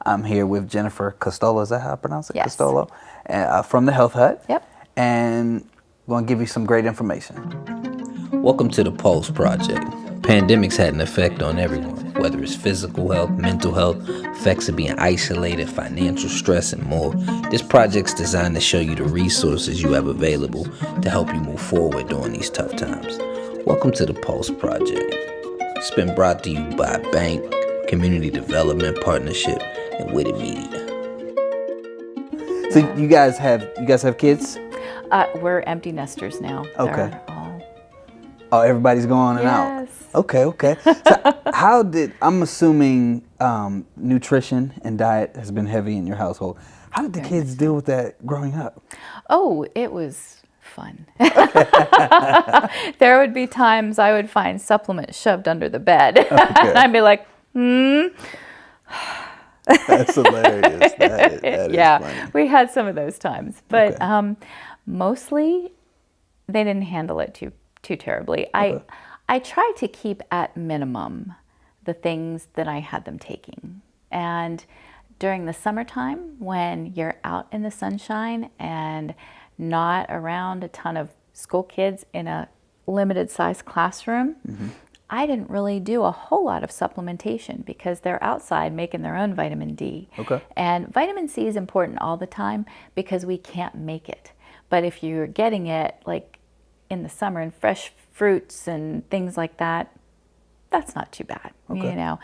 I'm here with Jennifer Costello. Is that how I pronounce it? Yes. Costello, from the Health Hut. Yep. And I'm going to give you some great information. Welcome to the Pulse Project. Pandemics had an effect on everyone, whether it's physical health, mental health, effects of being isolated, financial stress, and more. This project's designed to show you the resources you have available to help you move forward during these tough times. Welcome to the Pulse Project. It's been brought to you by Bank, Community Development Partnership, and Witted Media. So you guys have kids? We're empty nesters now. Okay. They're all... Oh, everybody's going in and out. Yes. Okay. So I'm assuming nutrition and diet has been heavy in your household. How did the kids deal with that growing up? Oh, it was fun. There would be times I would find supplements shoved under the bed. Okay. And I'd be like, That's hilarious. That is yeah, funny. we had some of those times. But Okay. mostly they didn't handle it too terribly. Okay. I tried to keep at minimum the things that I had them taking. And during the summertime, when you're out in the sunshine and not around a ton of school kids in a limited size classroom, I didn't really do a whole lot of supplementation because they're outside making their own vitamin D. Okay. And vitamin C is important all the time because we can't make it. But if you're getting it like in the summer in fresh fruits and things like that, that's not too bad, Okay. you know.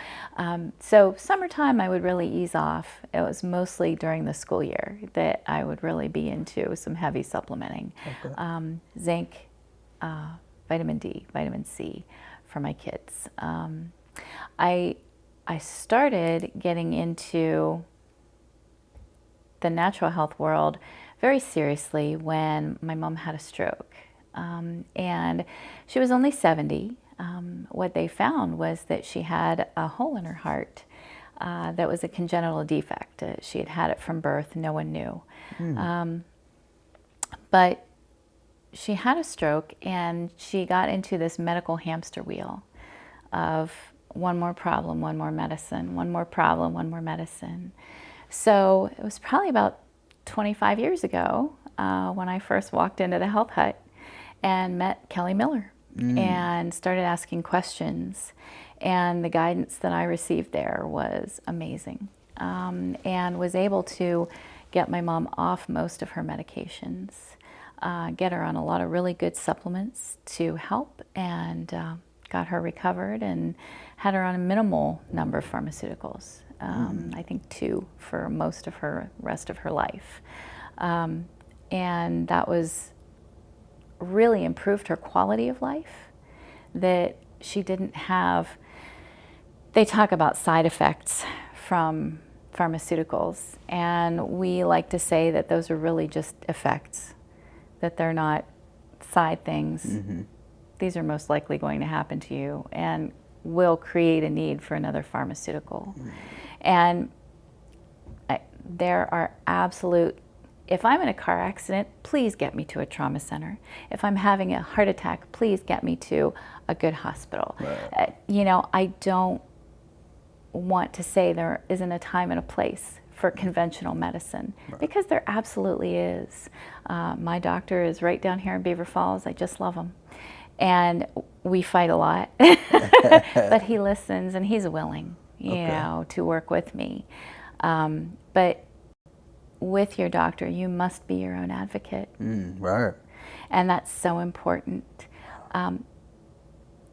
So summertime I would really ease off. It was mostly during the school year that I would really be into some heavy supplementing. Okay. Zinc, vitamin D, vitamin C for my kids. I started getting into the natural health world very seriously when my mom had a stroke. And she was only 70. What they found was that she had a hole in her heart that was a congenital defect. She had had it from birth, no one knew. But she had a stroke and she got into this medical hamster wheel of one more problem, one more medicine, one more problem, one more medicine. So it was probably about 25 years ago when I first walked into the Health Hut and met Kelly Miller and started asking questions. And the guidance that I received there was amazing, and was able to get my mom off most of her medications, get her on a lot of really good supplements to help, and got her recovered and had her on a minimal number of pharmaceuticals. I think 2 for most of her rest of her life. And that was really improved her quality of life, that she didn't have, they talk about side effects from pharmaceuticals, and we like to say that those are really just effects, that they're not side things. These are most likely going to happen to you and will create a need for another pharmaceutical. And there are absolute, if I'm in a car accident, please get me to a trauma center. If I'm having a heart attack, please get me to a good hospital. Right. You know, I don't want to say there isn't a time and a place for conventional medicine, because there absolutely is. My doctor is right down here in Beaver Falls. I just love him. And we fight a lot, but he listens and he's willing, you know, to work with me. But with your doctor, you must be your own advocate. Right. And that's so important.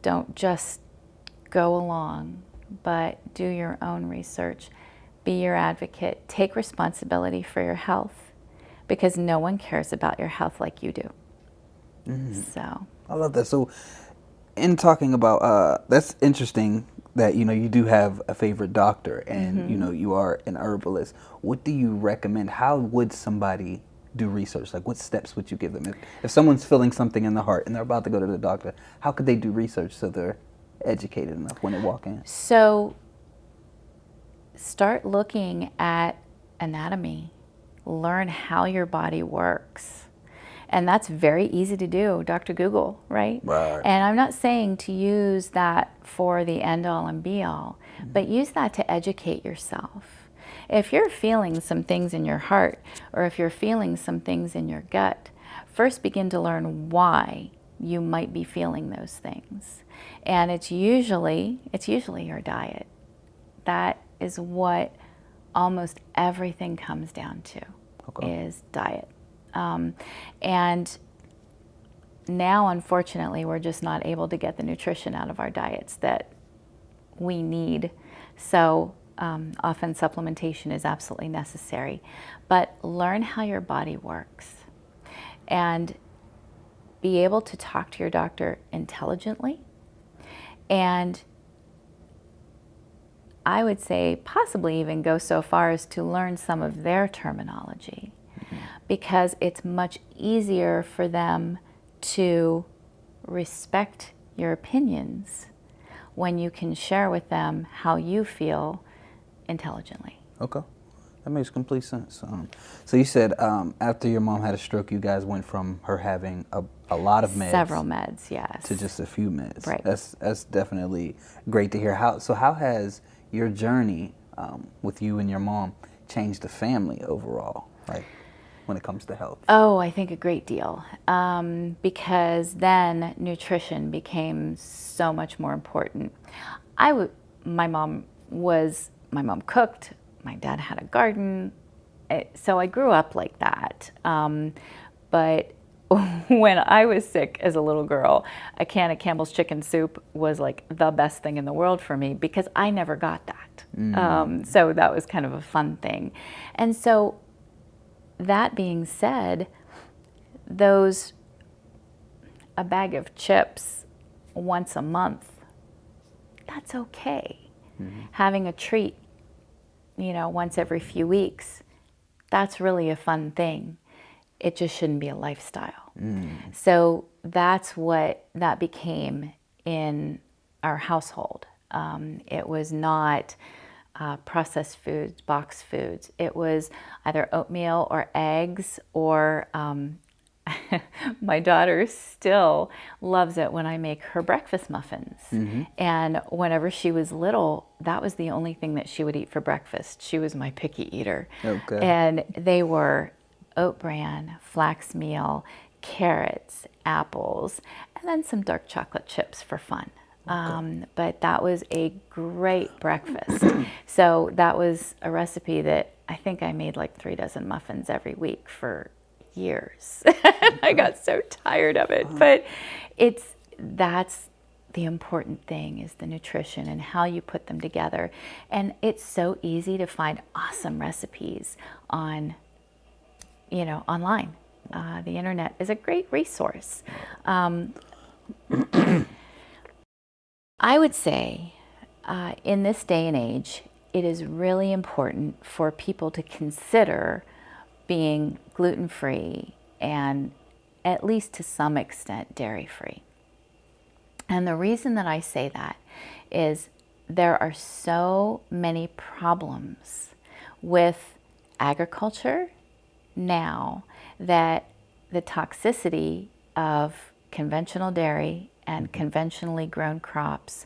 Don't just go along, but do your own research. Be your advocate. Take responsibility for your health, because no one cares about your health like you do. So I love that. So in talking about, that's interesting that, you know, you do have a favorite doctor and, you know, you are an herbalist. What do you recommend? How would somebody do research? Like, what steps would you give them? If someone's feeling something in the heart and they're about to go to the doctor, how could they do research so they're educated enough when they walk in? So start looking at anatomy. Learn how your body works. And that's very easy to do, Dr. Google, right? Right. And I'm not saying to use that for the end all and be all, but use that to educate yourself. if you're feeling some things in your heart, or if you're feeling some things in your gut, first begin to learn why you might be feeling those things. And it's usually your diet. That is what almost everything comes down to, is diet. And now, unfortunately, we're just not able to get the nutrition out of our diets that we need. So often supplementation is absolutely necessary. But learn how your body works and be able to talk to your doctor intelligently. And I would say possibly even go so far as to learn some of their terminology, because it's much easier for them to respect your opinions when you can share with them how you feel intelligently. Okay, that makes complete sense. So you said after your mom had a stroke, you guys went from her having a lot of meds, Several meds, yes, to just a few meds. Right. That's definitely great to hear. How has your journey with you and your mom changed the family overall, like when it comes to health? Oh, I think a great deal, because then nutrition became so much more important. My mom cooked, my dad had a garden, so I grew up like that. But when I was sick as a little girl, a can of Campbell's chicken soup was like the best thing in the world for me, because I never got that. So that was kind of a fun thing. And so, that being said, a bag of chips once a month, that's okay. Having a treat, once every few weeks, that's really a fun thing. It just shouldn't be a lifestyle. So that's what that became in our household. It was not processed foods, boxed foods. It was either oatmeal or eggs, or my daughter still loves it when I make her breakfast muffins. And whenever she was little, that was the only thing that she would eat for breakfast. She was my picky eater. Okay. And they were oat bran, flax meal, carrots, apples, and then some dark chocolate chips for fun. But that was a great breakfast. So that was a recipe that I think I made like 3 dozen muffins every week for years. I got so tired of it. But that's the important thing, is the nutrition and how you put them together. And it's so easy to find awesome recipes online. The internet is a great resource. I would say in this day and age, it is really important for people to consider being gluten-free and, at least to some extent, dairy-free. And the reason that I say that is there are so many problems with agriculture now that the toxicity of conventional dairy and conventionally grown crops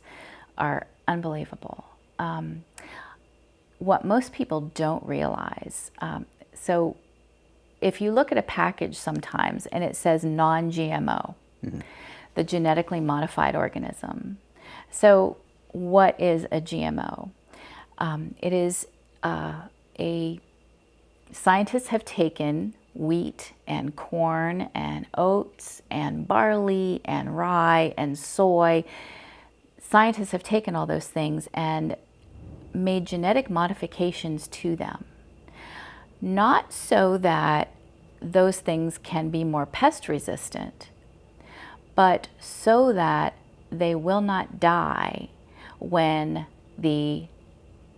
are unbelievable. What most people don't realize, so if you look at a package sometimes and it says non-GMO, the genetically modified organism. So what is a GMO? It is scientists have taken wheat and corn and oats and barley and rye and soy. Scientists have taken all those things and made genetic modifications to them. Not so that those things can be more pest resistant, but so that they will not die when the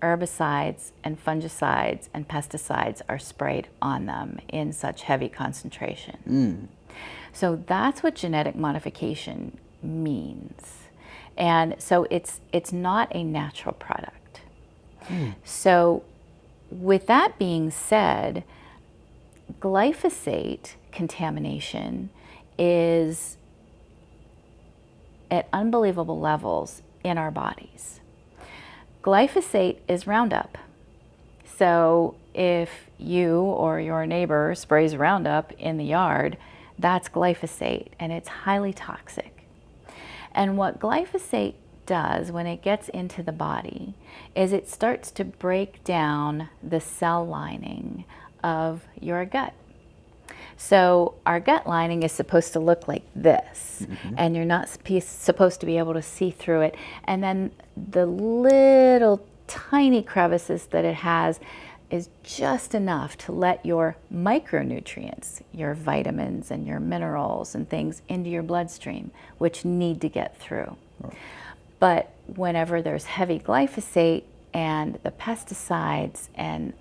herbicides and fungicides and pesticides are sprayed on them in such heavy concentration. So that's what genetic modification means. And so it's not a natural product. So with that being said, glyphosate contamination is at unbelievable levels in our bodies. Glyphosate is Roundup. So if you or your neighbor sprays Roundup in the yard, that's glyphosate, and it's highly toxic. And what glyphosate does when it gets into the body is it starts to break down the cell lining of your gut. So our gut lining is supposed to look like this, and you're not supposed to be able to see through it. And then the little tiny crevices that it has is just enough to let your micronutrients, your vitamins and your minerals and things into your bloodstream, which need to get through. But whenever there's heavy glyphosate and the pesticides and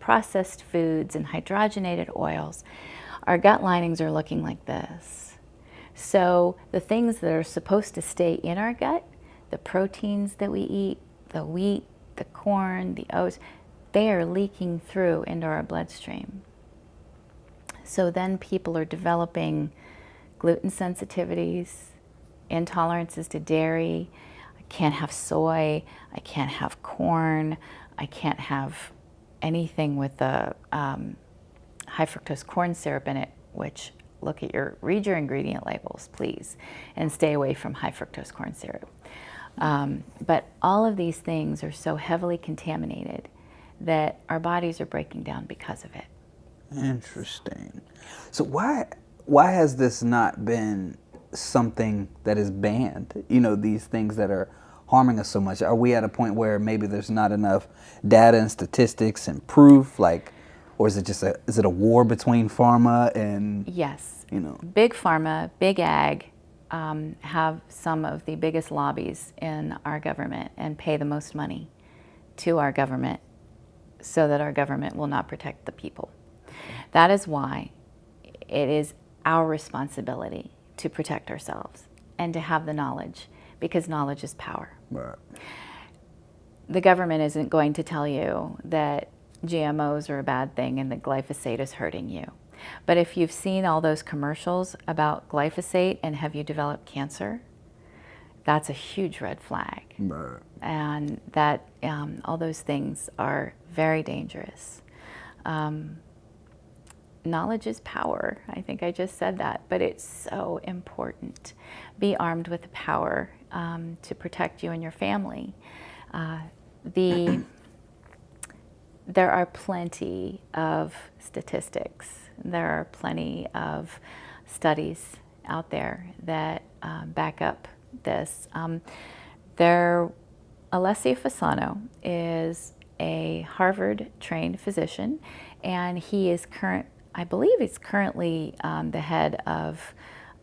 processed foods and hydrogenated oils, our gut linings are looking like this. So the things that are supposed to stay in our gut, the proteins that we eat, the wheat, the corn, the oats, they are leaking through into our bloodstream. So then people are developing gluten sensitivities, intolerances to dairy. I can't have soy, I can't have corn, I can't have anything with the high fructose corn syrup in it, which read your ingredient labels, please, and stay away from high fructose corn syrup. But all of these things are so heavily contaminated that our bodies are breaking down because of it. Interesting. So why has this not been something that is banned? You know, these things that are harming us so much. Are we at a point where maybe there's not enough data and statistics and proof, like, or is it a war between pharma and Yes, you know? Big pharma, big ag have some of the biggest lobbies in our government and pay the most money to our government so that our government will not protect the people. That is why it is our responsibility to protect ourselves and to have the knowledge, because knowledge is power. Right. The government isn't going to tell you that GMOs are a bad thing and that glyphosate is hurting you. But if you've seen all those commercials about glyphosate and have you developed cancer, that's a huge red flag. Right. And that all those things are very dangerous. Knowledge is power. I think I just said that, but it's so important. Be armed with the power to protect you and your family. There are plenty of statistics. There are plenty of studies out there that back up this. Alessio Fasano is a Harvard-trained physician, and he is I believe he's currently the head of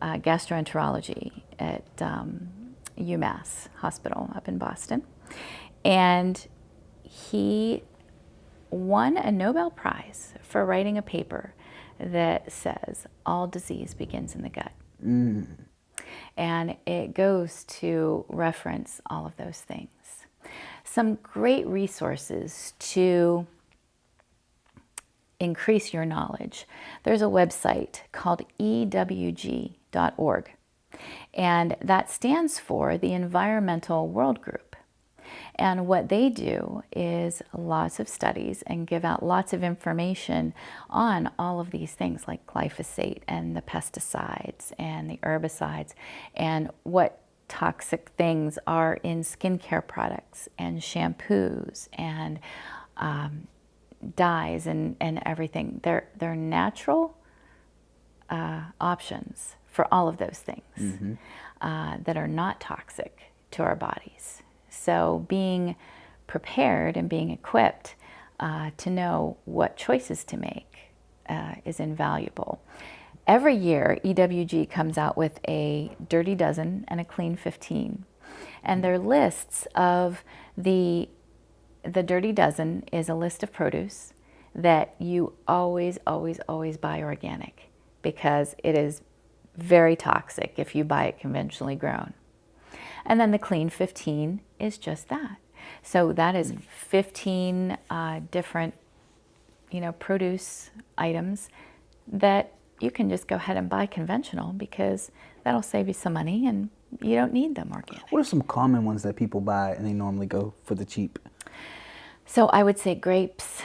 gastroenterology at UMass Hospital up in Boston. And he won a Nobel Prize for writing a paper that says all disease begins in the gut. And it goes to reference all of those things. Some great resources to increase your knowledge. There's a website called EWG.org, and that stands for the Environmental World Group. And what they do is lots of studies and give out lots of information on all of these things like glyphosate and the pesticides and the herbicides and what toxic things are in skincare products and shampoos and dyes and everything. They're natural options for all of those things that are not toxic to our bodies. So being prepared and being equipped to know what choices to make is invaluable. Every year, EWG comes out with a Dirty Dozen and a Clean 15. And their lists of the Dirty Dozen is a list of produce that you always, always, always buy organic, because it is very toxic if you buy it conventionally grown. And then the Clean 15 is just that. So that is 15 different, produce items that you can just go ahead and buy conventional, because that'll save you some money and you don't need them organic. What are some common ones that people buy and they normally go for the cheap? So I would say grapes,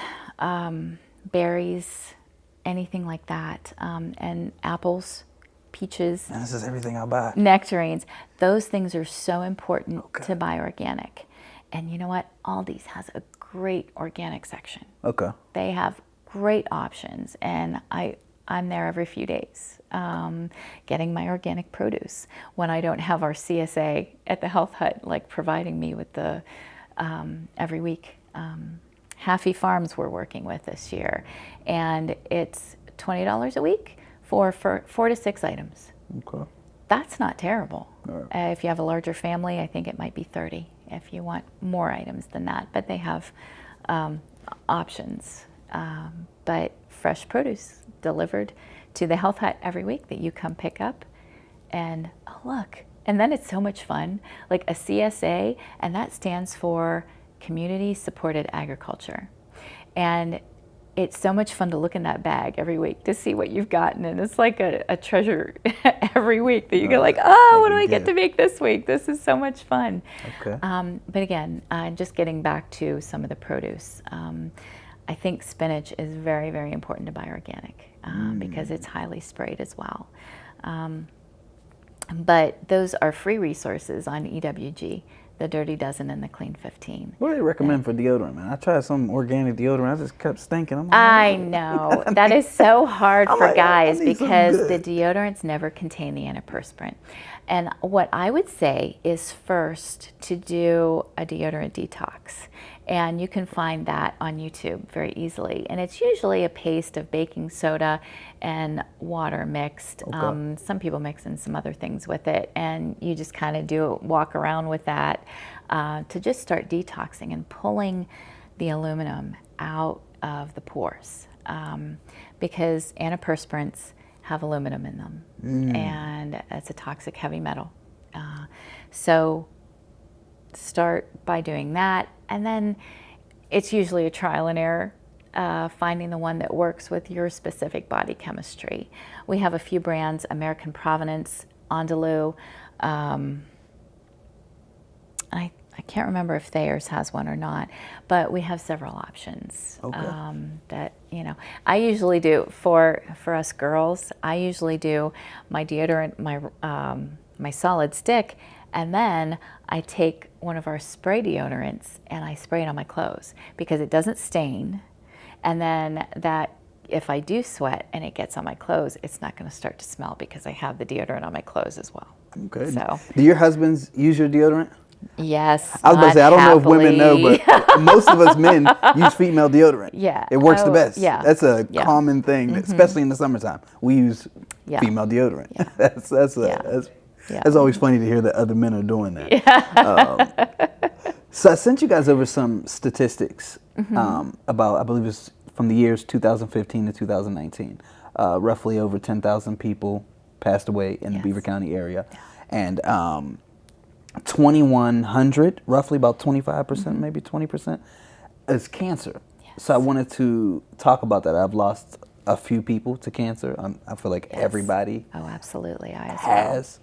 berries, anything like that, and apples, peaches, And this is everything I buy. nectarines. Those things are so important to buy organic. And you know what? Aldi's has a great organic section. Okay. They have great options, and I'm there every few days getting my organic produce when I don't have our CSA at the Health Hut like providing me with the every week. Happy Farms we're working with this year, and it's $20 a week for 4 to 6 items. Okay. That's not terrible. Right. If you have a larger family, I think it might be 30 if you want more items than that, but they have options. But fresh produce delivered to the Health Hut every week that you come pick up, and oh look, and then it's so much fun, like a CSA, and that stands for Community Supported Agriculture. And it's so much fun to look in that bag every week to see what you've gotten, and it's like a treasure every week that you go like, oh, what do I get to make this week? This is so much fun. Okay. But again, just getting back to some of the produce, I think spinach is very, very important to buy organic because it's highly sprayed as well. But those are free resources on EWG, the Dirty Dozen and the Clean 15. What do they recommend for deodorant, man? I tried some organic deodorant. I just kept stinking. I'm like, I know. That is so hard I'm for like, guys I need something because the good. deodorants never contain the antiperspirant. And what I would say is first to do a deodorant detox. And you can find that on YouTube very easily. And it's usually a paste of baking soda and water mixed. Okay. Some people mix in some other things with it. And you just kind of walk around with that to just start detoxing and pulling the aluminum out of the pores. Because antiperspirants have aluminum in them. And it's a toxic heavy metal. So start by doing that, and then it's usually a trial and error, finding the one that works with your specific body chemistry. We have a few brands, American Provenance, Andalou. I can't remember if Thayer's has one or not, but we have several options. Okay. That, I usually do for us girls. I usually do my deodorant, my solid stick, and then I take one of our spray deodorants and I spray it on my clothes because it doesn't stain. And then that, if I do sweat and it gets on my clothes, it's not going to start to smell because I have the deodorant on my clothes as well. Okay. So, do your husbands use your deodorant? Yes. I was about to say, I don't know if women know, happily. but most of us men use female deodorant. Yeah. It works the Oh, best. yeah. That's a Yeah. common thing, especially in the summertime. We use Yeah. female deodorant. Yeah. That's always funny to hear that other men are doing that. So I sent you guys over some statistics about, I believe it's from the years 2015 to 2019. Roughly over 10,000 people passed away in the Beaver County area. And 2,100, roughly about 25%, maybe 20%, is cancer. Yes. So I wanted to talk about that. I've lost a few people to cancer. I feel like everybody Oh, absolutely. I as has.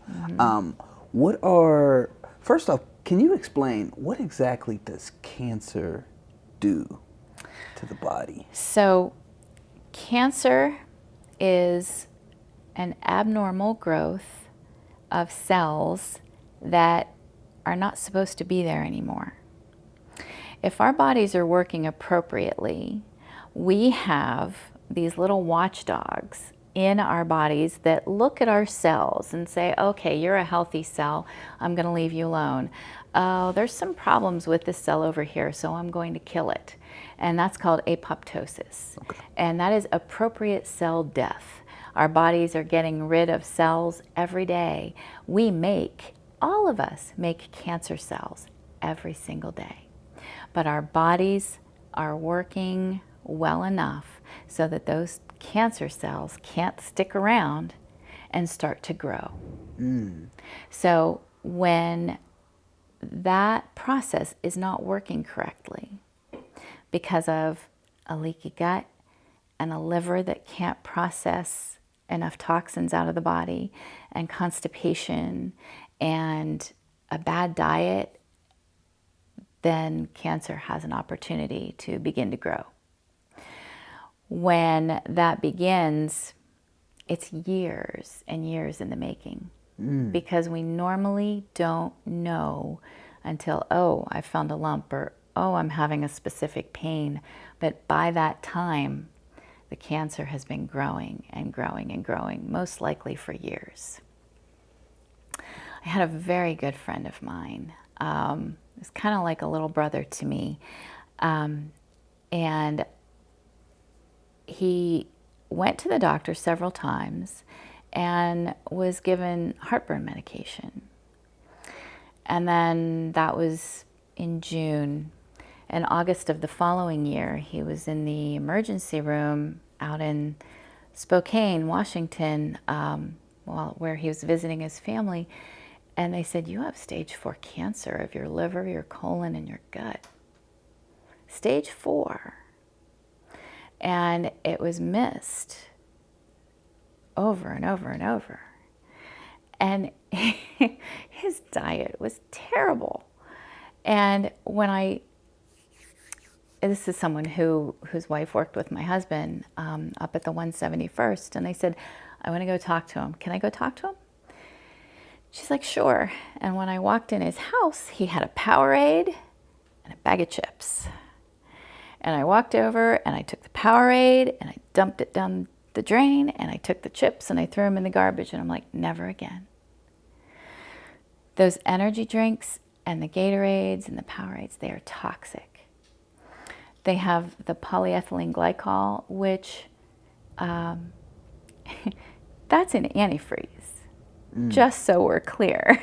First off, can you explain what exactly does cancer do to the body? So, cancer is an abnormal growth of cells that are not supposed to be there anymore. If our bodies are working appropriately, we have these little watchdogs in our bodies that look at our cells and say, okay, you're a healthy cell, I'm going to leave you alone. Oh, there's some problems with this cell over here, so I'm going to kill it. And that's called apoptosis. Okay. And that is appropriate cell death. Our bodies are getting rid of cells every day. All of us make cancer cells every single day. But our bodies are working well enough so that those cancer cells can't stick around and start to grow. So when that process is not working correctly because of a leaky gut and a liver that can't process enough toxins out of the body, and constipation and a bad diet, then cancer has an opportunity to begin to grow. When that begins, it's years and years in the making, because we normally don't know until, oh, I found a lump, or oh, I'm having a specific pain. But by that time, the cancer has been growing and growing and growing, most likely for years. I had a very good friend of mine. It's kind of like a little brother to me. And he went to the doctor several times and was given heartburn medication. And then that was in June. In August of the following year, he was in the emergency room out in Spokane, Washington, where he was visiting his family. And they said, you have stage 4 cancer of your liver, your colon, and your gut. Stage 4. And it was missed over and over and over. And his diet was terrible. And this is someone whose wife worked with my husband up at the 171st, and they said, I want to go talk to him. Can I go talk to him? She's like, sure. And when I walked in his house, he had a Powerade and a bag of chips. And I walked over and I took the Powerade and I dumped it down the drain, and I took the chips and I threw them in the garbage, and I'm like, never again. Those energy drinks and the Gatorades and the Powerades, they are toxic. They have the polyethylene glycol, which that's an antifreeze, just so we're clear.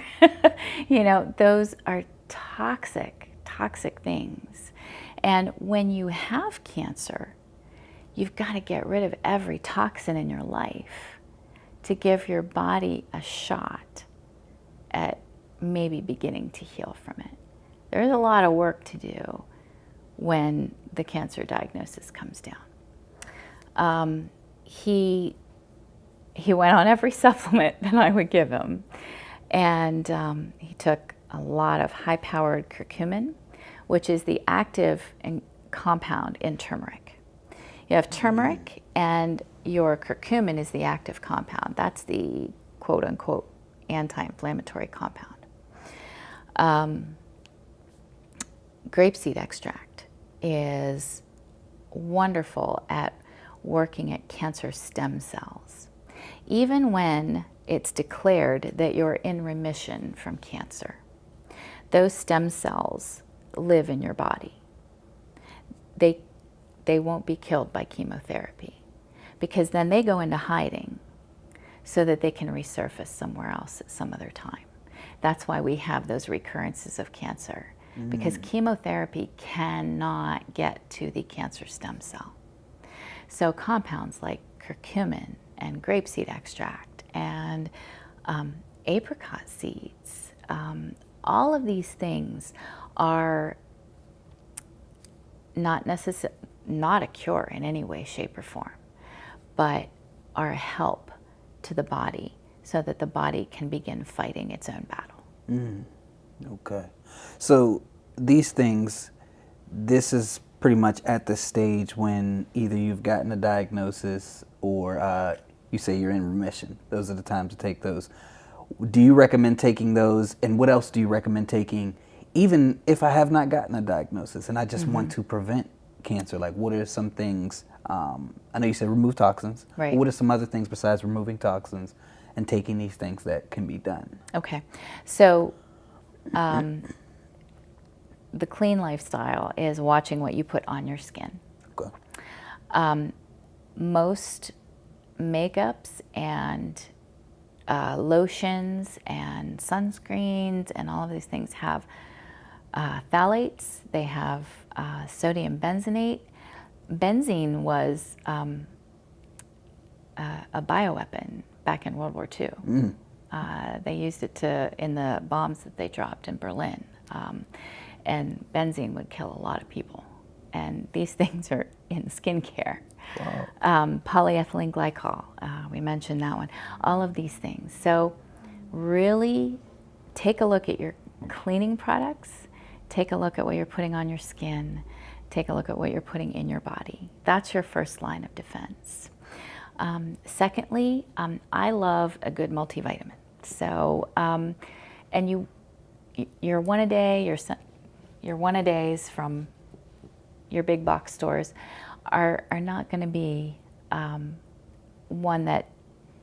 Those are toxic things. And when you have cancer, you've got to get rid of every toxin in your life to give your body a shot at maybe beginning to heal from it. There's a lot of work to do when the cancer diagnosis comes down. He went on every supplement that I would give him, and he took a lot of high-powered curcumin, which is the active compound in turmeric. You have turmeric, and your curcumin is the active compound. That's the quote-unquote anti-inflammatory compound. Grapeseed extract is wonderful at working at cancer stem cells. Even when it's declared that you're in remission from cancer, those stem cells live in your body. They won't be killed by chemotherapy, because then they go into hiding so that they can resurface somewhere else at some other time. That's why we have those recurrences of cancer, because chemotherapy cannot get to the cancer stem cell. So compounds like curcumin and grapeseed extract and apricot seeds, all of these things are not a cure in any way, shape, or form, but are a help to the body so that the body can begin fighting its own battle. Okay. So these things, this is pretty much at the stage when either you've gotten a diagnosis or you say you're in remission. Those are the times to take those. Do you recommend taking those, and what else do you recommend taking even if I have not gotten a diagnosis and I just want to prevent cancer? Like, what are some things, I know you said remove toxins. Right. What are some other things besides removing toxins and taking these things that can be done? Okay. So the clean lifestyle is watching what you put on your skin. Okay. Most makeups and lotions and sunscreens and all of these things have phthalates. They have sodium benzenate. Benzene was a bioweapon back in World War II. They used it in the bombs that they dropped in Berlin. And benzene would kill a lot of people. And these things are in skincare. Wow. Polyethylene glycol, we mentioned that one. All of these things. So really take a look at your cleaning products. take a look at what you're putting on your skin. Take a look at what you're putting in your body. That's your first line of defense. Secondly, I love a good multivitamin. So, and your one a day, your one a days from your big box stores are not going to be one that,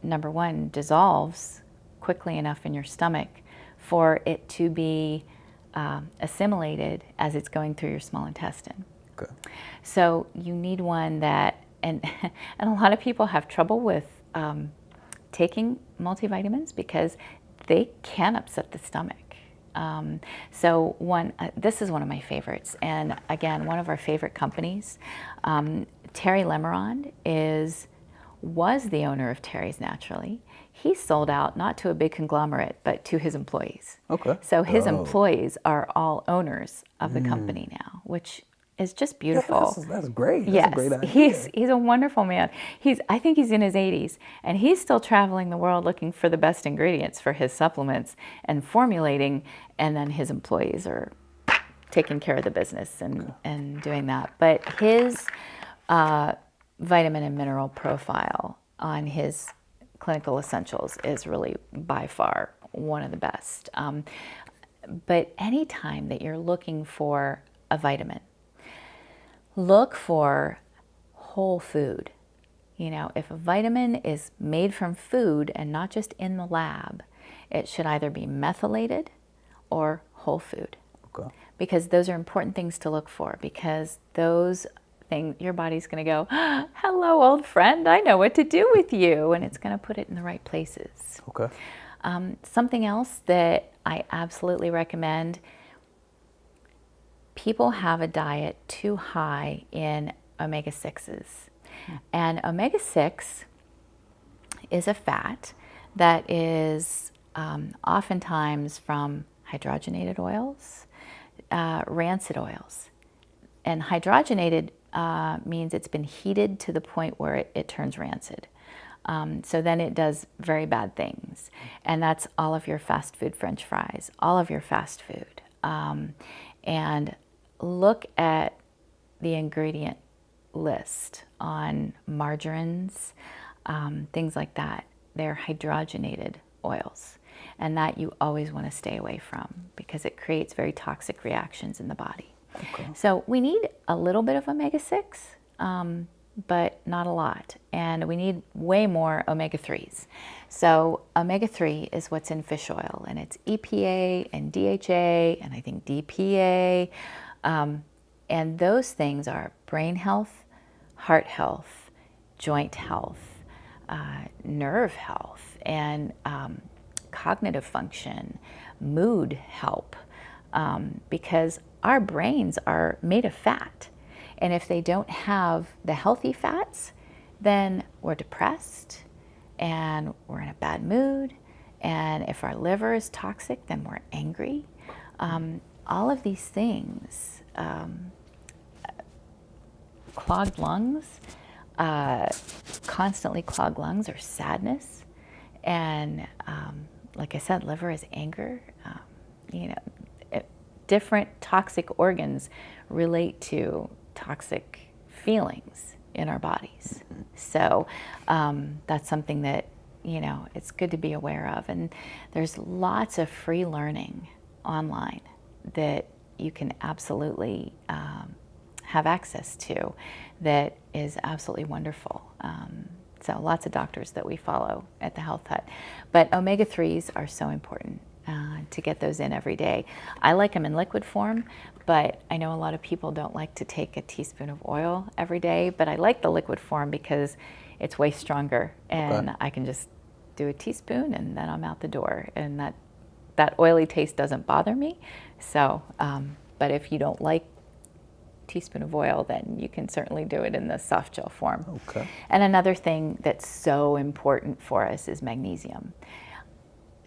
number one, dissolves quickly enough in your stomach for it to be assimilated as it's going through your small intestine. Okay. So you need one that, and a lot of people have trouble with taking multivitamins because they can upset the stomach. So this is one of my favorites, and again, one of our favorite companies. Terry Lemerond was the owner of Terry's Naturally. He sold out not to a big conglomerate, but to his employees. Okay. So his employees are all owners of the company now, which is just beautiful. Yeah, that's great. Yes, That's a great idea. he's a wonderful man. I think he's in his 80s, and he's still traveling the world looking for the best ingredients for his supplements and formulating, and then his employees are taking care of the business and doing that. But his vitamin and mineral profile on his clinical essentials is really by far one of the best. But anytime that you're looking for a vitamin, look for whole food. You know, if a vitamin is made from food and not just in the lab, it should either be methylated or whole food. Okay. Because those are important things to look for, because those things, your body's going to go, hello, old friend, I know what to do with you. And it's going to put it in the right places. Okay. Something else that I absolutely recommend, people have a diet too high in omega-6s. And omega-6 is a fat that is oftentimes from hydrogenated oils, rancid oils. And hydrogenated means it's been heated to the point where it turns rancid. So then it does very bad things. And that's all of your fast food French fries, all of your fast food. And look at the ingredient list on margarines, things like that. They're hydrogenated oils, and that you always want to stay away from because it creates very toxic reactions in the body. Okay. So we need a little bit of omega-6, but not a lot. And we need way more omega-3s. So omega-3 is what's in fish oil, and it's EPA and DHA, and I think DPA. And those things are brain health, heart health, joint health, nerve health, and cognitive function, mood help, because our brains are made of fat. And if they don't have the healthy fats, then we're depressed and we're in a bad mood. And if our liver is toxic, then we're angry. All of these things, clogged lungs, constantly clogged lungs are sadness. And like I said, liver is anger. Different toxic organs relate to toxic feelings in our bodies. So that's something that, it's good to be aware of. And there's lots of free learning online that you can absolutely have access to that is absolutely wonderful. So lots of doctors that we follow at the Health Hut. But omega-3s are so important to get those in every day. I like them in liquid form, but I know a lot of people don't like to take a teaspoon of oil every day, but I like the liquid form because it's way stronger, and okay. I can just do a teaspoon and then I'm out the door, and that oily taste doesn't bother me. So, but if you don't like teaspoon of oil, then you can certainly do it in the soft gel form. Okay. And another thing that's so important for us is magnesium.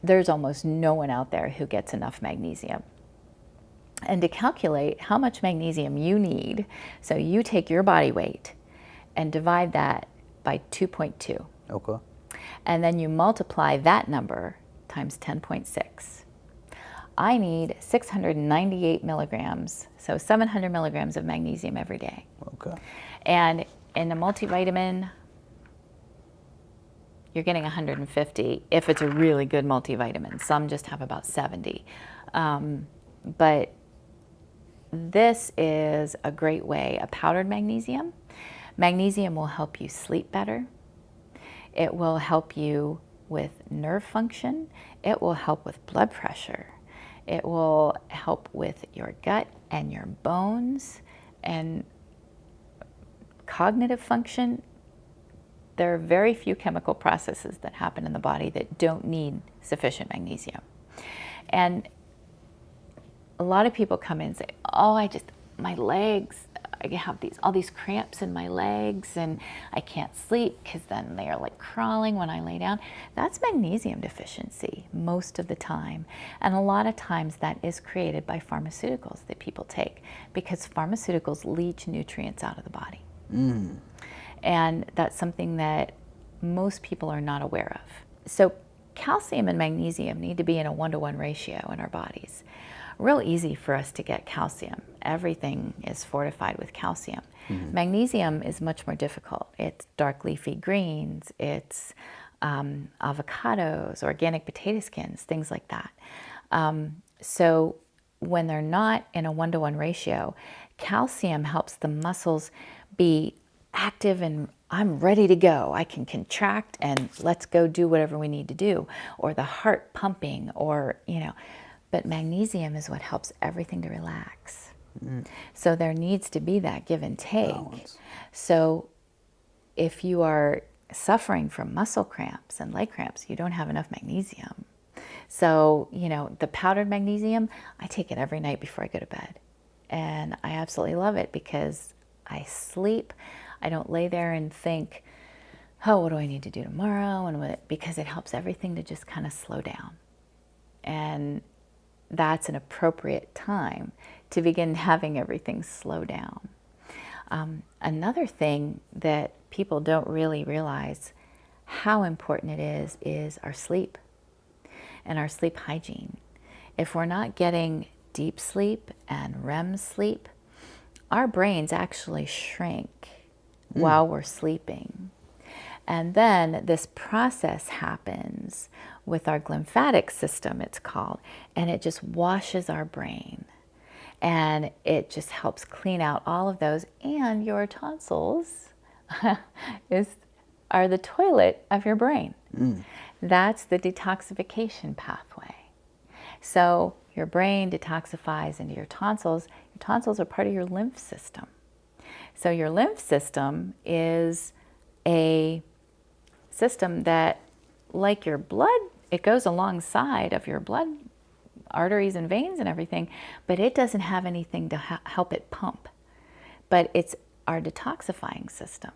There's almost no one out there who gets enough magnesium. And to calculate how much magnesium you need, so you take your body weight and divide that by 2.2. Okay. And then you multiply that number times 10.6. I need 698 milligrams, so 700 milligrams of magnesium every day. Okay. And in a multivitamin, you're getting 150 if it's a really good multivitamin. Some just have about 70. But this is a great way, a powdered magnesium. Magnesium will help you sleep better. It will help you with nerve function. It will help with blood pressure. It will help with your gut and your bones and cognitive function. There are very few chemical processes that happen in the body that don't need sufficient magnesium. And a lot of people come in and say, oh, my legs, I have all these cramps in my legs and I can't sleep because then they are like crawling when I lay down. That's magnesium deficiency most of the time. And a lot of times that is created by pharmaceuticals that people take because pharmaceuticals leach nutrients out of the body. And that's something that most people are not aware of. So calcium and magnesium need to be in a 1-to-1 ratio in our bodies. Real easy for us to get calcium. Everything is fortified with calcium. Magnesium is much more difficult. It's dark leafy greens, it's avocados, organic potato skins, things like that. So when they're not in a 1-to-1 ratio, calcium helps the muscles be active and I'm ready to go. I can contract and let's go do whatever we need to do, or the heart pumping, or, but magnesium is what helps everything to relax. So there needs to be that give and take. Balance. So if you are suffering from muscle cramps and leg cramps, you don't have enough magnesium. So, the powdered magnesium, I take it every night before I go to bed. And I absolutely love it because I sleep. I don't lay there and think, oh, what do I need to do tomorrow? Because it helps everything to just kind of slow down. And that's an appropriate time to begin having everything slow down. Another thing that people don't really realize how important it is our sleep and our sleep hygiene. If we're not getting deep sleep and REM sleep, our brains actually shrink while we're sleeping. And then this process happens with our glymphatic system, it's called, and it just washes our brain. And it just helps clean out all of those. And your tonsils are the toilet of your brain. That's the detoxification pathway. So your brain detoxifies into your tonsils. Your tonsils are part of your lymph system. So your lymph system is a system that, like your blood, it goes alongside of your blood arteries and veins and everything, but it doesn't have anything to help it pump. But it's our detoxifying system.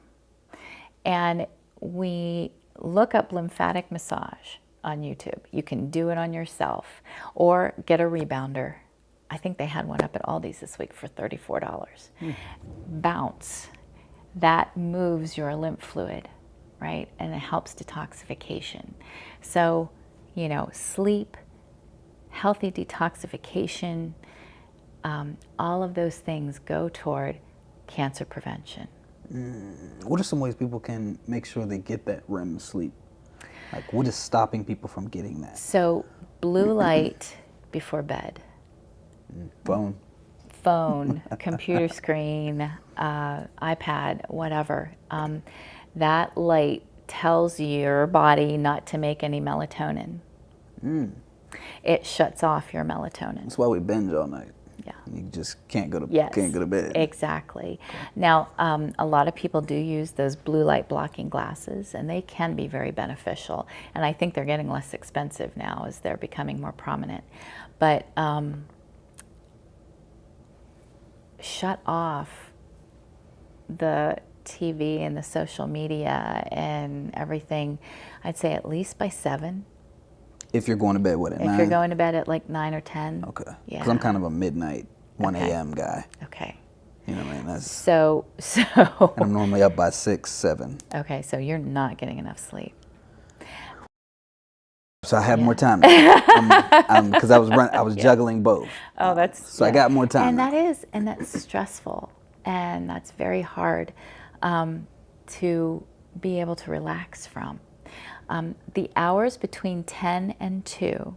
And we look up lymphatic massage on YouTube. You can do it on yourself or get a rebounder. I think they had one up at Aldi's this week for $34. Bounce. That moves your lymph fluid, right? And it helps detoxification. So, sleep, healthy detoxification, all of those things go toward cancer prevention. What are some ways people can make sure they get that REM sleep? Like, what is stopping people from getting that? So, blue light before bed. Phone, computer screen, iPad, whatever. That light tells your body not to make any melatonin. It shuts off your melatonin. That's why we binge all night. Yeah. You just can't go to bed. Exactly. Now, a lot of people do use those blue light blocking glasses, and they can be very beneficial. And I think they're getting less expensive now as they're becoming more prominent. But shut off the TV and the social media and everything, I'd say at least by 7. If you're going to bed, at 9? If you're going to bed at like 9 or 10. Okay. Yeah. Because I'm kind of a midnight, 1 a.m. guy. Okay. You know what I mean? That's So. And I'm normally up by 6, 7. Okay, so you're not getting enough sleep. So I have more time now. Because I was juggling both. Oh, so I got more time. And now. that's stressful, and that's very hard to be able to relax from. The hours between 10 and 2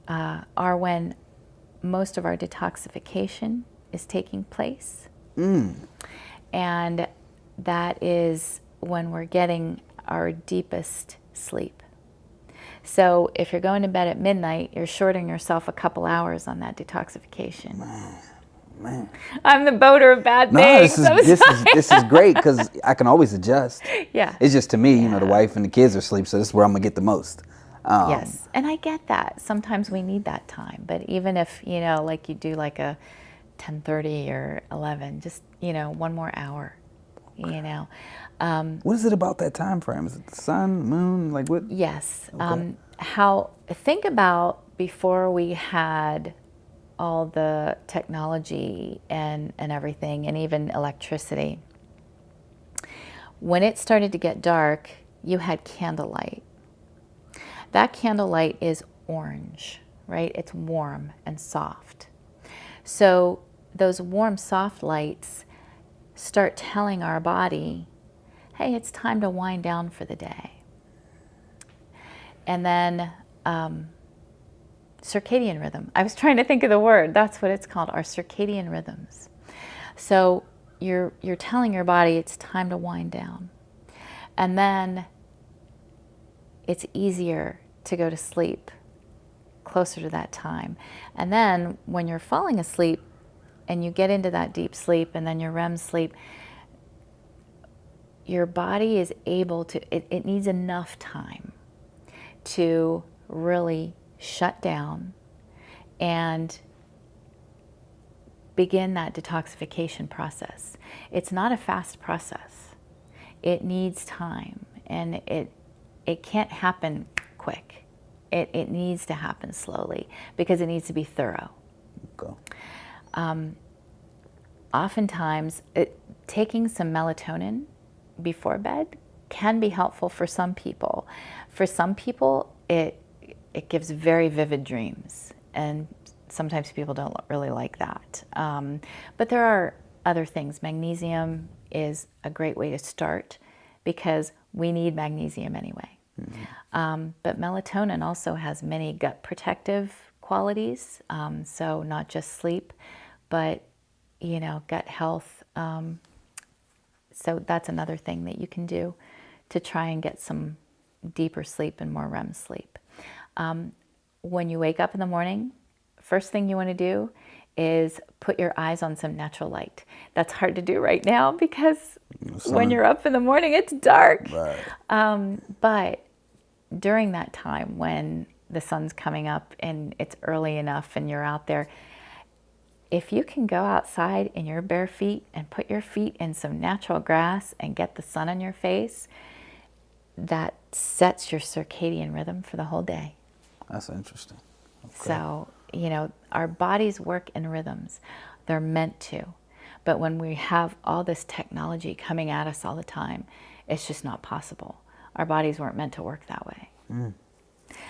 are when most of our detoxification is taking place. And that is when we're getting our deepest sleep. So if you're going to bed at midnight, you're shorting yourself a couple hours on that detoxification. Man. I'm the boater of bad things. This is great because I can always adjust. Yeah. It's just to me, the wife and the kids are asleep, so this is where I'm gonna get the most. Yes, and I get that. Sometimes we need that time, but even if like you do like a 10:30 or 11, just one more hour. What is it about that time frame? Is it the sun, moon, like what? Yes. Okay. Think about before we had all the technology and everything, and even electricity. When it started to get dark, you had candlelight. That candlelight is orange, right? It's warm and soft. So those warm, soft lights start telling our body, hey, it's time to wind down for the day. And then circadian rhythm. I was trying to think of the word. That's what it's called, our circadian rhythms. So you're telling your body it's time to wind down. And then it's easier to go to sleep closer to that time. And then when you're falling asleep and you get into that deep sleep and then your REM sleep, your body is able to, it needs enough time to really shut down and begin that detoxification process. It's not a fast process. It needs time, and it can't happen quick. It needs to happen slowly because it needs to be thorough. Okay. Oftentimes, taking some melatonin before bed can be helpful for some people. For some people, it gives very vivid dreams, and sometimes people don't really like that. But there are other things. Magnesium is a great way to start because we need magnesium anyway. Mm-hmm. But melatonin also has many gut protective qualities, so not just sleep, but gut health. So that's another thing that you can do to try and get some deeper sleep and more REM sleep. When you wake up in the morning, first thing you want to do is put your eyes on some natural light. That's hard to do right now because when you're up in the morning, it's dark. Right. But during that time when the sun's coming up and it's early enough and you're out there, if you can go outside in your bare feet and put your feet in some natural grass and get the sun on your face, that sets your circadian rhythm for the whole day. That's interesting. Okay. So, our bodies work in rhythms. They're meant to. But when we have all this technology coming at us all the time, it's just not possible. Our bodies weren't meant to work that way.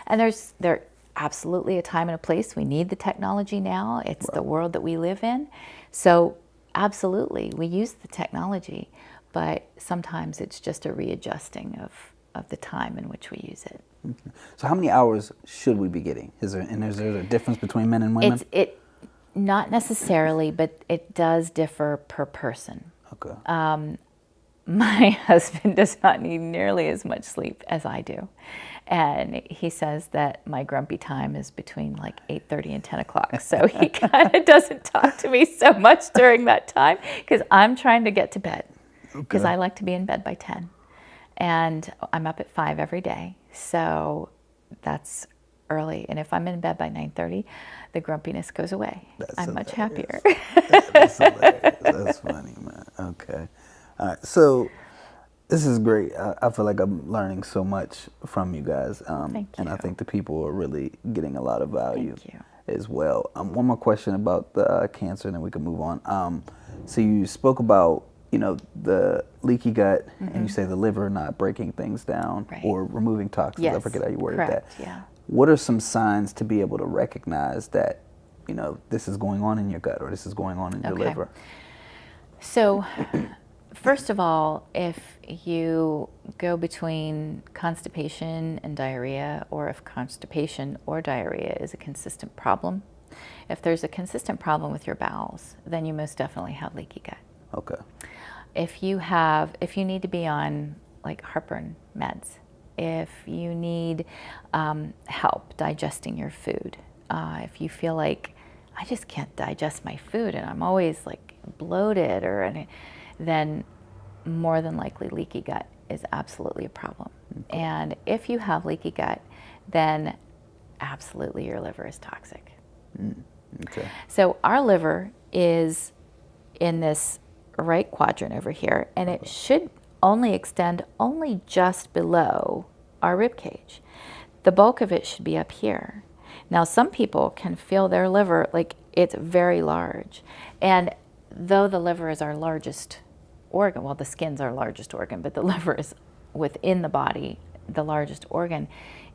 And there's absolutely a time and a place. We need the technology now. It's the world that we live in. So absolutely, we use the technology, but sometimes it's just a readjusting of the time in which we use it. Okay. So how many hours should we be getting? Is there a difference between men and women? It not necessarily, but it does differ per person. Okay. My husband does not need nearly as much sleep as I do. And he says that my grumpy time is between like 8:30 and 10 o'clock. So he kind of doesn't talk to me so much during that time because I'm trying to get to bed because I like to be in bed by 10. And I'm up at 5 every day. So that's early. And if I'm in bed by 9:30, the grumpiness goes away. I'm much happier. That's hilarious. That's funny, man. Okay. All right. So this is great. I feel like I'm learning so much from you guys. Thank you. And I think the people are really getting a lot of value as well. One more question about the cancer, and then we can move on. So you spoke about the leaky gut, and you say the liver not breaking things down Right. or removing toxins. I Yes, forget how you worded correct, that. yeah. What are some signs to be able to recognize that, this is going on in your gut or this is going on in your Okay. liver? So, first of all, if you go between constipation and diarrhea, or if constipation or diarrhea is a consistent problem, if there's a consistent problem with your bowels, then you most definitely have leaky gut. Okay. If you need to be on like heartburn meds, if you need help digesting your food, if you feel like I just can't digest my food and I'm always like bloated, then more than likely leaky gut is absolutely a problem. Okay. And if you have leaky gut, then absolutely your liver is toxic. Okay. So our liver is in this right quadrant over here, and it should only extend only just below our rib cage. The bulk of it should be up here. Now, some people can feel their liver like it's very large, and though the liver is our largest organ, well, the skin's our largest organ, but the liver is within the body the largest organ,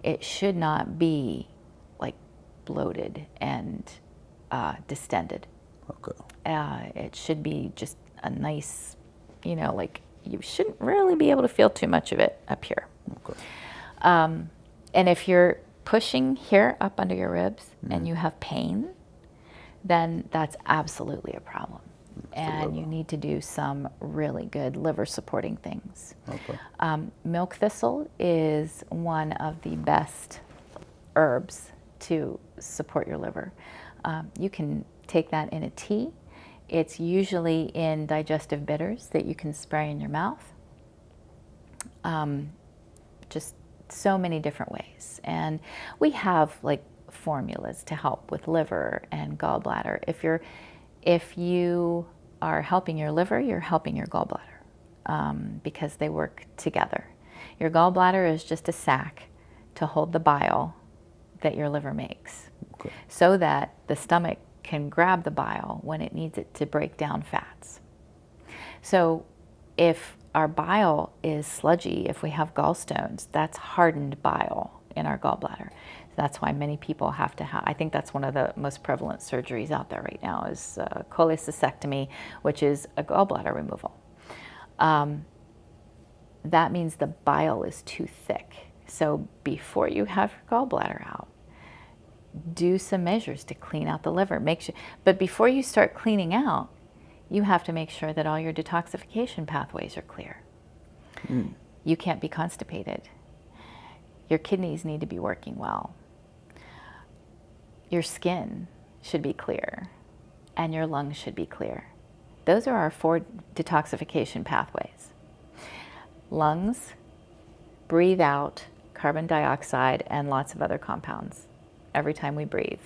it should not be like bloated and distended. Okay. It should be just a nice, like you shouldn't really be able to feel too much of it up here. Okay. And if you're pushing here up under your ribs and you have pain, then that's absolutely a problem. And you need to do some really good liver supporting things. Okay. Milk thistle is one of the best herbs to support your liver. You can take that in a tea. It's usually in digestive bitters that you can spray in your mouth. Just so many different ways. And we have like formulas to help with liver and gallbladder. If you are helping your liver, you're helping your gallbladder, because they work together. Your gallbladder is just a sac to hold the bile that your liver makes, Okay. so that the stomach can grab the bile when it needs it to break down fats. So if our bile is sludgy, if we have gallstones, that's hardened bile in our gallbladder. That's why many people have to have, I think that's one of the most prevalent surgeries out there right now is cholecystectomy, which is a gallbladder removal. That means the bile is too thick. So before you have your gallbladder out, do some measures to clean out the liver. But before you start cleaning out, you have to make sure that all your detoxification pathways are clear. You can't be constipated. Your kidneys need to be working well. Your skin should be clear, and your lungs should be clear. Those are our 4 detoxification pathways. Lungs breathe out carbon dioxide and lots of other compounds every time we breathe.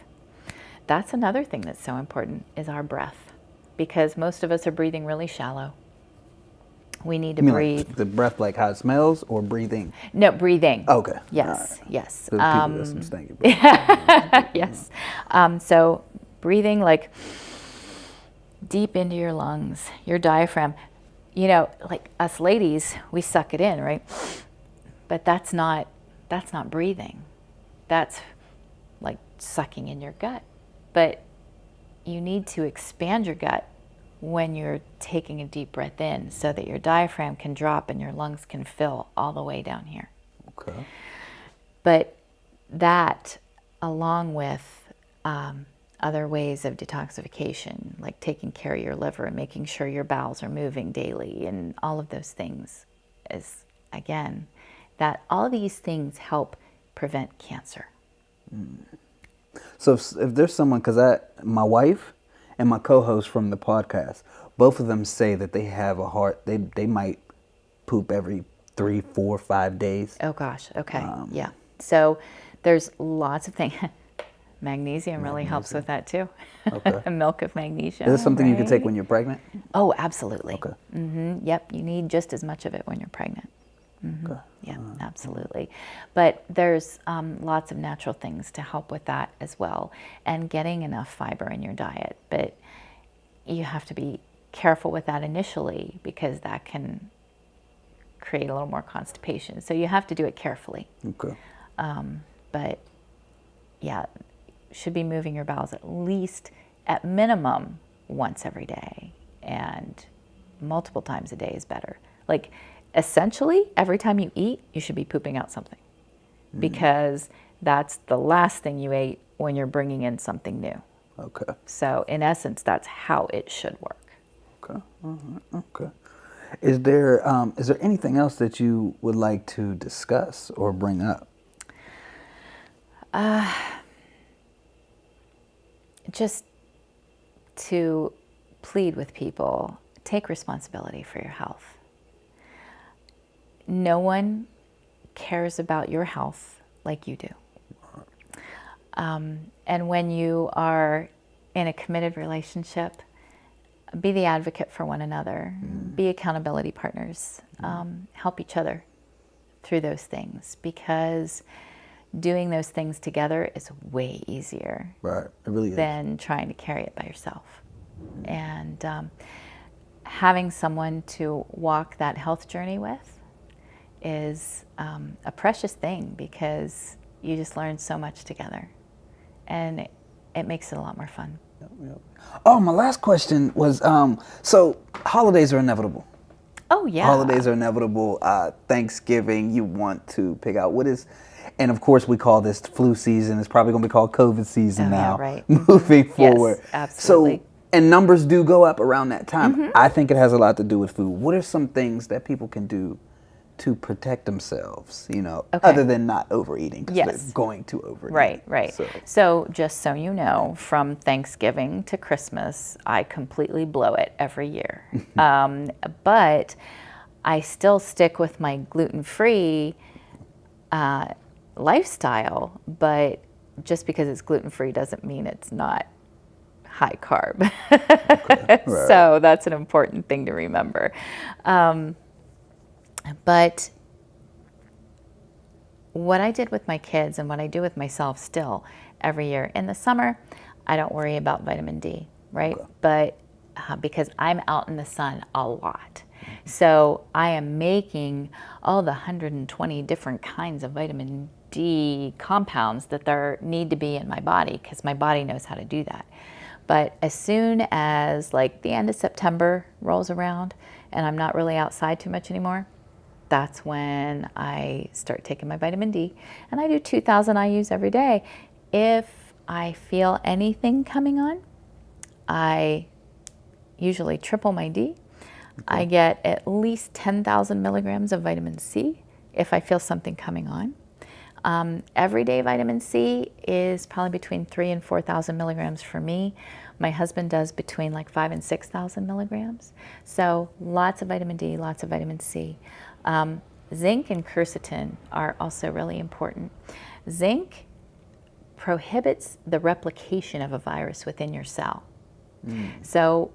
That's another thing that's so important is our breath, because most of us are breathing really shallow. We need to breathe. Like the breath, like how it smells, or breathing? No, breathing. Okay. Yes, yes. So people got some stinky breath. Yes. So breathing like deep into your lungs, your diaphragm. Like us ladies, we suck it in, right? But that's not breathing. That's like sucking in your gut. But you need to expand your gut when you're taking a deep breath in so that your diaphragm can drop and your lungs can fill all the way down here. Okay. But that, along with other ways of detoxification, like taking care of your liver and making sure your bowels are moving daily and all of those things, is, again, that all these things help prevent cancer. So if there's someone, because my wife and my co-host from the podcast, both of them say that they have a heart, they might poop every 3, 4, 5 days. Oh gosh, okay, yeah. So there's lots of things. Magnesium really helps with that too. Okay. A milk of magnesium. Is this something you can take right? when you're pregnant? Oh, absolutely. Okay. Yep, you need just as much of it when you're pregnant. Okay. Yeah, absolutely. But there's lots of natural things to help with that as well, and getting enough fiber in your diet. But you have to be careful with that initially because that can create a little more constipation. So you have to do it carefully. Okay. But yeah, should be moving your bowels at least, at minimum, once every day, and multiple times a day is better. Like, essentially, every time you eat, you should be pooping out something, because that's the last thing you ate when you're bringing in something new. Okay. So in essence, that's how it should work. Okay. All right. Okay. Is there anything else that you would like to discuss or bring up? Just to plead with people, take responsibility for your health. No one cares about your health like you do. And when you are in a committed relationship, be the advocate for one another, be accountability partners, help each other through those things, because doing those things together is way easier, Right, it really is, than trying to carry it by yourself. And having someone to walk that health journey with is a precious thing, because you just learn so much together, and it makes it a lot more fun. Yep. Oh, my last question was, so holidays are inevitable. Oh, yeah. Holidays are inevitable. Thanksgiving, you want to pick out what is, and of course we call this flu season. It's probably going to be called COVID season now. Yeah, right. Moving forward. Yes, absolutely. So, and numbers do go up around that time. I think it has a lot to do with food. What are some things that people can do to protect themselves, other than not overeating, because they're going to overeat? Right. So just so you know, from Thanksgiving to Christmas, I completely blow it every year. But I still stick with my gluten-free lifestyle, but just because it's gluten-free doesn't mean it's not high carb. Okay, right. So that's an important thing to remember. But what I did with my kids and what I do with myself still every year, in the summer, I don't worry about vitamin D, right? Okay. But because I'm out in the sun a lot. So I am making all the 120 different kinds of vitamin D compounds that there need to be in my body, because my body knows how to do that. But as soon as like the end of September rolls around and I'm not really outside too much anymore, that's when I start taking my vitamin D. And I do 2,000 IUs every day. If I feel anything coming on, I usually triple my D. Okay. I get at least 10,000 milligrams of vitamin C if I feel something coming on. Everyday vitamin C is probably between 3,000 and 4,000 milligrams for me. My husband does between like 5,000 and 6,000 milligrams. So lots of vitamin D, lots of vitamin C. Zinc and quercetin are also really important. Zinc prohibits the replication of a virus within your cell. So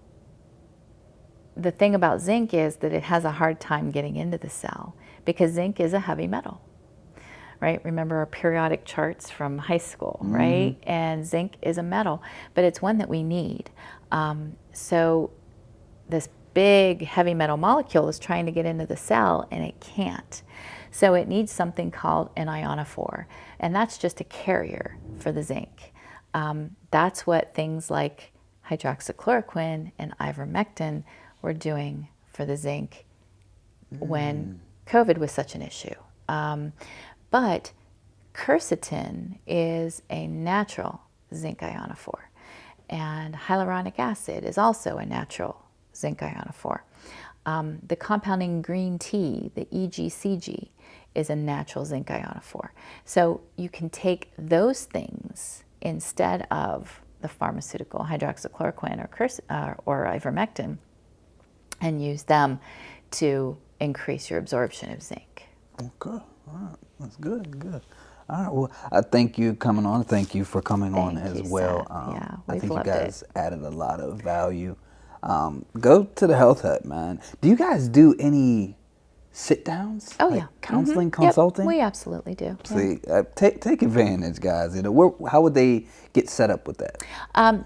the thing about zinc is that it has a hard time getting into the cell, because zinc is a heavy metal, right? Remember our periodic charts from high school, right? And zinc is a metal, but it's one that we need. So this big heavy metal molecule is trying to get into the cell, and it can't. So it needs something called an ionophore, and that's just a carrier for the zinc. That's what things like hydroxychloroquine and ivermectin were doing for the zinc when COVID was such an issue. But quercetin is a natural zinc ionophore, and hyaluronic acid is also a natural zinc ionophore. The compound in green tea, the EGCG, is a natural zinc ionophore. So you can take those things instead of the pharmaceutical hydroxychloroquine or ivermectin, and use them to increase your absorption of zinc. Okay, all right, that's good. All right, well, I thank you coming on. Thank you for coming on as well. Yeah, I think loved you guys added a lot of value. Go to the Health Hut, man. Do you guys do any sit downs? Oh, yeah. Counseling, consulting? Yep, we absolutely do. See, take advantage, guys. How would they get set up with that?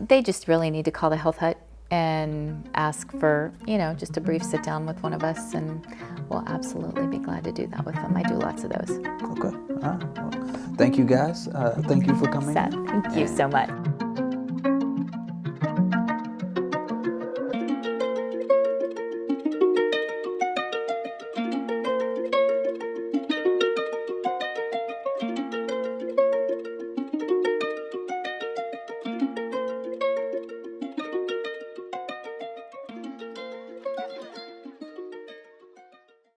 They just really need to call the Health Hut. and ask for, just a brief sit down with one of us, and we'll absolutely be glad to do that with them. I do lots of those. Okay. All right. Well, thank you guys. Thank you for coming. Seth, thank you so much.